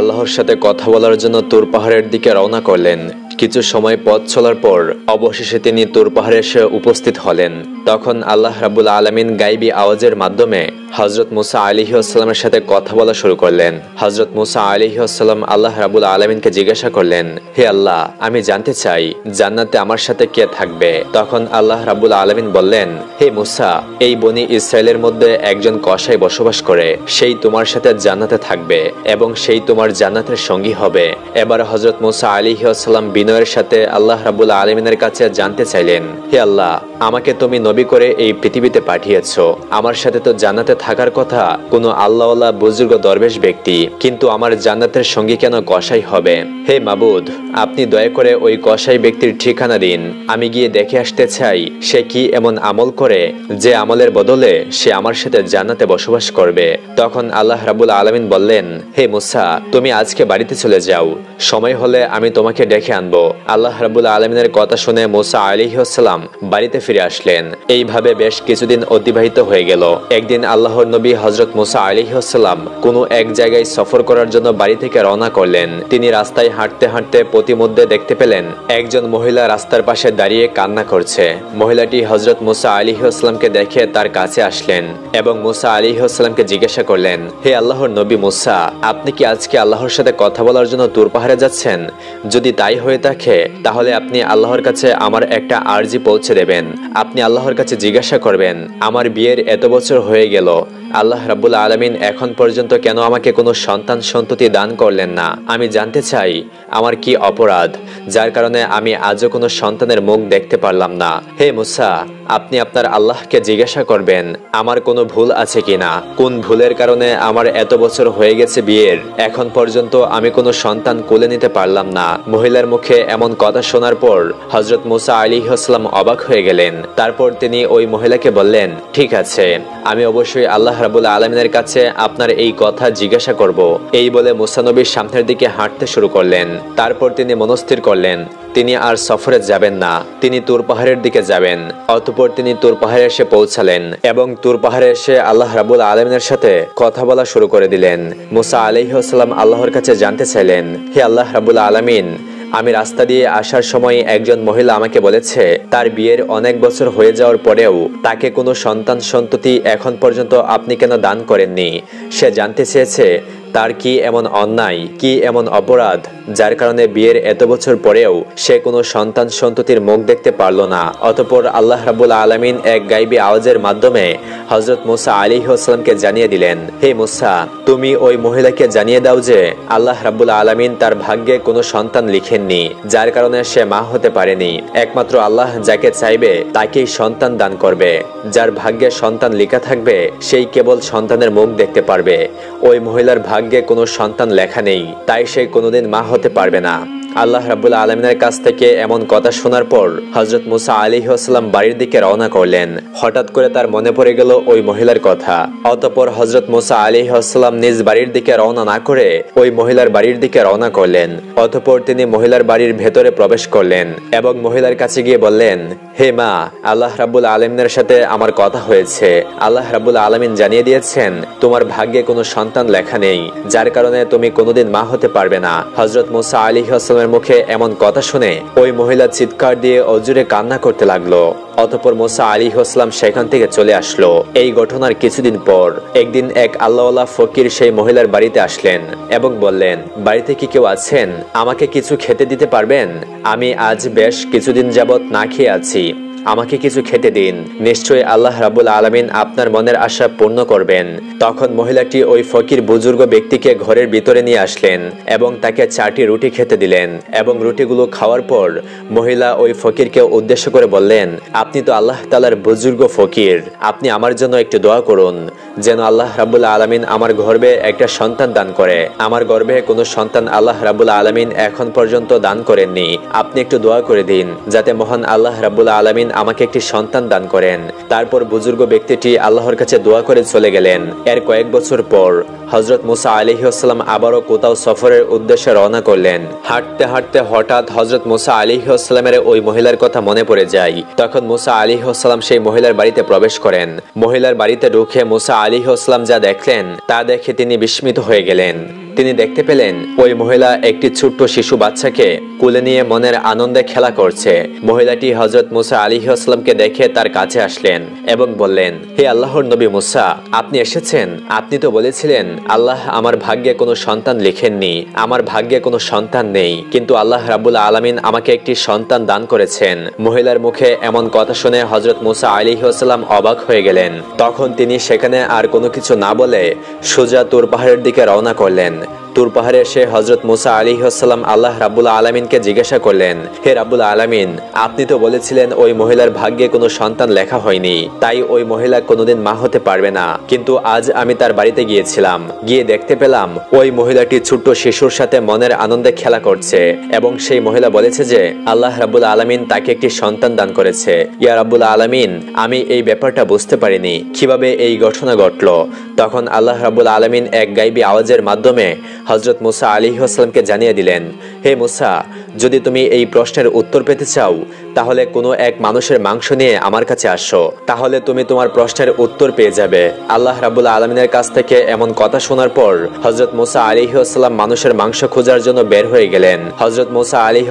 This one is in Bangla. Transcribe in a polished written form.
আল্লাহর সাথে কথা বলার জন্য তুর পাহাড়ের দিকে রওনা করলেন। কিছু সময় পথ চলার পর অবশেষে তিনি তুর পাহাড়ে এসে উপস্থিত হলেন। তখন আল্লাহ রাব্বুল আলামিন গায়বী আওয়াজের মাধ্যমে হযরত মুসা আলাইহিসসালামের সাথে কথা বলা শুরু করলেন। হযরত মুসা আলাইহিসসালাম আল্লাহ রাব্বুল আলামিনকে জিজ্ঞাসা করলেন, হে আল্লাহ, আমি জানতে চাই জান্নাতে আমার সাথে কে থাকবে? তখন আল্লাহ রাব্বুল আলামিন বললেন, হে মুসা, এই বনি ইসরায়েলের মধ্যে একজন কসাই বসবাস করে, সেই তোমার সাথে জান্নাতে থাকবে এবং সেই তোমার জান্নাতের সঙ্গী হবে। এবার হযরত মুসা আলাইহিসসালাম বিনয়ের সাথে আল্লাহ রাব্বুল আলামিনের কাছে জানতে চাইলেন, হে আল্লাহ, আমাকে তুমি নবী করে এই পৃথিবীতে পাঠিয়েছো, আমার সাথে তো জান্নাতে থাকার কথা কোনো আল্লাহওয়ালা বুজুর্গ দরবেশ ব্যক্তি, কিন্তু আমার জান্নাতের সঙ্গী কেন কসাই হবে? হে মাবুদ, আপনি দয়া করে ওই কসাই ব্যক্তির ঠিকানা দিন, আমি গিয়ে দেখে আসতে চাই সে কি এমন আমল করে যে আমলের বদলে সে আমার সাথে জান্নাতে বসবাস করবে। তখন আল্লাহ রাব্বুল আলামিন বললেন, হে মুসা, তুমি আজকে বাড়িতে চলে যাও, সময় হলে আমি তোমাকে ডেকে আনবো। আল্লাহ রাব্বুল আলামিনের কথা শুনে মুসা আলাইহিসসালাম বাড়িতে ফিরে আসলেন। এইভাবে বেশ কিছুদিন অতিবাহিত হয়ে গেল। একদিন আল্লাহর নবী হযরত মুসা আলাইহিসসালাম কোনো এক জায়গায় সফর করার জন্য বাড়ি থেকে রওনা করলেন। তিনি রাস্তায় হাঁটতে হাঁটতে পথিমধ্যে দেখতে পেলেন একজন মহিলা রাস্তার পাশে দাঁড়িয়ে কান্না করছে। মহিলাটি হযরত মুসা আলাইহিসসালামকে দেখে তার কাছে আসলেন এবং মুসা আলাইহিসসালামকে জিজ্ঞাসা করলেন, হে আল্লাহর নবী মুসা, আপনি কি আজকে আল্লাহর সাথে কথা বলার জন্য তুর পাহাড়ে যাচ্ছেন? যদি তাই হয়ে থাকে তাহলে আপনি আল্লাহর কাছে আমার একটা আরজি পৌঁছে দেবেন। আপনি আল্লাহর কাছে জিজ্ঞাসা করবেন, আমার বিয়ের এত বছর হয়ে গেল, আল্লাহ রাব্বুল আলামিন এখন পর্যন্ত কেন আমাকে কোনো সন্তান সন্ততি দান করলেন না? আমি জানতে চাই আমার কি অপরাধ যার কারণে আমি আজও কোনো সন্তানের মুখ দেখতে পারলাম না। হে মুসা, আপনি আপনার আল্লাহকে জিজ্ঞাসা করবেন আমার কোনো ভুল আছে কিনা, কোন ভুলের কারণে আমার এত বছর হয়ে গেছে বিয়ের, এখন পর্যন্ত আমি কোনো সন্তান কোলে নিতে পারলাম না। মহিলার মুখে এমন কথা শোনার পর হযরত মুসা আলাইহিসসালাম অবাক হয়ে গেলেন। তারপর তিনি ওই মহিলাকে বললেন, ঠিক আছে, আমি অবশ্যই আল্লাহ রাব্বুল আলামিনের কাছে আপনার এই কথা জিজ্ঞাসা করব। এই বলে মুসা নবীর সামনের দিকে হাঁটতে শুরু করলেন। তারপর তিনি মনস্থির করলেন তিনি আর সফরে যাবেন না, তিনি তুর পাহাড়ের দিকে যাবেন। অতঃপর তিনি তুর পাহাড়ে এসে পৌঁছালেন এবং তুর পাহাড়ে এসে আল্লাহ রাব্বুল আলামিনের সাথে কথা বলা শুরু করে দিলেন। মুসা আলাইহিসসালাম আল্লাহর কাছে জানতে চাইলেন, হে আল্লাহ রাব্বুল আলামিন, আমি রাস্তা দিয়ে আসার সময় একজন মহিলা আমাকে বলেছে তার বিয়ের অনেক বছর হয়ে যাওয়ার পরেও তাকে কোনো সন্তান সন্ততি এখন পর্যন্ত আপনি কেন দান করেননি। সে জানতে চেয়েছে তার কি এমন অন্যায়, কি এমন অপরাধ যার কারণে বিয়ের এত বছর পরেও সে কোনো সন্তান সন্ততির মুখ দেখতে পারল না। অতঃপর আল্লাহ রাব্বুল আলামিন এক গায়বী আওয়াজের মাধ্যমে হযরত মুসা আলাইহিসসালামকে জানিয়ে দিলেন, হে মুসা, তুমি ওই মহিলাকে জানিয়ে দাও যে আল্লাহ রাব্বুল আলামিন তার ভাগ্যে কোনো সন্তান লিখেননি, যার কারণে সে মা হতে পারেনি। একমাত্র আল্লাহ যাকে চাইবে তাকেই সন্তান দান করবে। যার ভাগ্যে সন্তান লেখা থাকবে সেই কেবল সন্তানের মুখ দেখতে পারবে। ওই মহিলার ভাগ্যে কোনো সন্তান লেখা নেই, তাই সে কোনোদিন মা হতে পারবে না। আল্লাহ রাব্বুল আলামিনের কাছ থেকে এমন কথা শোনার পর হযরত মুসা আলাইহিসসালাম বাড়ির দিকে রওনা করলেন। হঠাৎ করে তার মনে পড়ে গেল ওই মহিলার কথা। অতঃপর হযরত মুসা আলাইহিসসালাম নিজ বাড়ির দিকে রওনা না করে ওই মহিলার বাড়ির দিকে রওনা করলেন। অতঃপর তিনি মহিলার বাড়ির ভেতরে প্রবেশ করলেন এবং মহিলার কাছে গিয়ে বললেন, হে মা, আল্লাহ রাব্বুল আলামিনের সাথে আমার কথা হয়েছে। আল্লাহ রাব্বুল আলামিন জানিয়ে দিয়েছেন তোমার ভাগ্যে কোনো সন্তান লেখা নেই, যার কারণে তুমি কোনোদিন মা হতে পারবে না। হযরত মুসা আলাইহিসসালামের মুখে এমন কথা শুনে ওই মহিলা চিৎকার দিয়ে অজুরে কান্না করতে লাগলো। অতঃপর মুসা আলাইহিসসালাম সেখান থেকে চলে আসলো। এই ঘটনার কিছুদিন পর একদিন এক আল্লাহওয়ালা ফকির সেই মহিলার বাড়িতে আসলেন এবং বললেন, বাড়িতে কি কেউ আছেন? আমাকে কিছু খেতে দিতে পারবেন? আমি আজ বেশ কিছুদিন যাবত না খেয়ে আছি, আমাকে কিছু খেতে দিন, নিশ্চয়ই আল্লাহ রাব্বুল আলামিন আপনার মনের আশা পূর্ণ করবেন। তখন মহিলাটি ওই ফকির বুজুর্গ ব্যক্তিকে ঘরের ভিতরে নিয়ে আসলেন এবং তাকে 4টি রুটি খেতে দিলেন এবং রুটিগুলো খাওয়ার পর মহিলা ওই ফকিরকে উদ্দেশ্য করে বললেন, আপনি তো আল্লাহ তাআলার বুজুর্গ ফকির, আপনি আমার জন্য একটু দোয়া করুন যেন আল্লাহ রাব্বুল আলামিন আমার গর্ভে একটা সন্তান দান করে। আমার গর্ভে কোনো সন্তান আল্লাহ রাব্বুল আলামিন এখন পর্যন্ত দান করেননি, আপনি একটু দোয়া করে দিন যাতে মহান আল্লাহ রাব্বুল আলামিন আমাকে একটি সন্তান দান করেন। তারপর বুজুর্গ ব্যক্তিটি আল্লাহর কাছে দোয়া করে চলে গেলেন। এর কয়েক বছর পর হযরত মুসা আলাইহিসসালাম আবারও কোথাও সফরের উদ্দেশ্যে রওনা করলেন। হাঁটতে হাঁটতে হঠাৎ হযরত মুসা আলাইহিসসালামের ওই মহিলার কথা মনে পড়ে যায়। তখন মুসা আলাইহিসসালাম সেই মহিলার বাড়িতে প্রবেশ করেন। মহিলার বাড়িতে ঢুকে মুসা আলাইহিসসালাম যা দেখলেন তা দেখে তিনি বিস্মিত হয়ে গেলেন। তিনি দেখতে পেলেন ওই মহিলা একটি ছোট্ট শিশু বাচ্চাকে কোলে নিয়ে মনের আনন্দে খেলা করছে। মহিলাটি হযরত মুসা আলাইহিসসালামকে দেখে তার কাছে আসলেন এবং বললেন, হে আল্লাহর নবী মুসা, আপনি এসেছেন। আপনি তো বলেছিলেন আল্লাহ আমার ভাগ্যে কোনো সন্তান লিখেননি, আমার ভাগ্যে কোনো সন্তান নেই, কিন্তু আল্লাহ রাব্বুল আলামিন আমাকে একটি সন্তান দান করেছেন। মহিলার মুখে এমন কথা শুনে হযরত মুসা আলাইহিসসালাম অবাক হয়ে গেলেন। তখন তিনি সেখানে আর কোনো কিছু না বলে সোজা তুর পাহাড়ের দিকে রওনা করলেন। তুর পাহাড়ে এসে হযরত মুসা আলাইহিসসালাম আল্লাহ রাব্বুল আলামিনকে জিজ্ঞাসা করলেন, হে রাব্বুল আলামিন, আপনি তো বলেছিলেন ওই মহিলার ভাগ্যে কোনো সন্তান লেখা হয়নি, তাই ওই মহিলা কোনোদিন মা হতে পারবে না। কিন্তু আজ আমি তার বাড়িতে গিয়েছিলাম, গিয়ে দেখতে পেলাম ওই মহিলাটি ছোট্ট শিশুর সাথে মনের আনন্দে খেলা করছে এবং সেই মহিলা বলেছে যে আল্লাহ রাব্বুল আলামিন তাকে একটি সন্তান দান করেছে। ইয়া রাব্বুল আলামিন, আমি এই ব্যাপারটা বুঝতে পারিনি, কিভাবে এই ঘটনা ঘটলো। তখন আল্লাহ রাব্বুল আলামিন এক গায়বী আওয়াজের মাধ্যমে হযরত মুসা আলাইহিসসালামকে জানিয়ে দিলেন, হে মুসা, যদি তুমি এই প্রশ্নের উত্তর পেতে চাও তাহলে কোনো এক মানুষের মাংস নিয়ে আমার কাছে আসো, তাহলে তুমি তোমার প্রশ্নের উত্তর পেয়ে যাবে। আল্লাহ রাব্বুল আলামিনের কাছ থেকে এমন কথা শোনার পর হযরত মুসা আলাইহিসসালাম মানুষের মাংস খোঁজার জন্য বের হয়ে গেলেন। হযরত মুসা আলাইহিস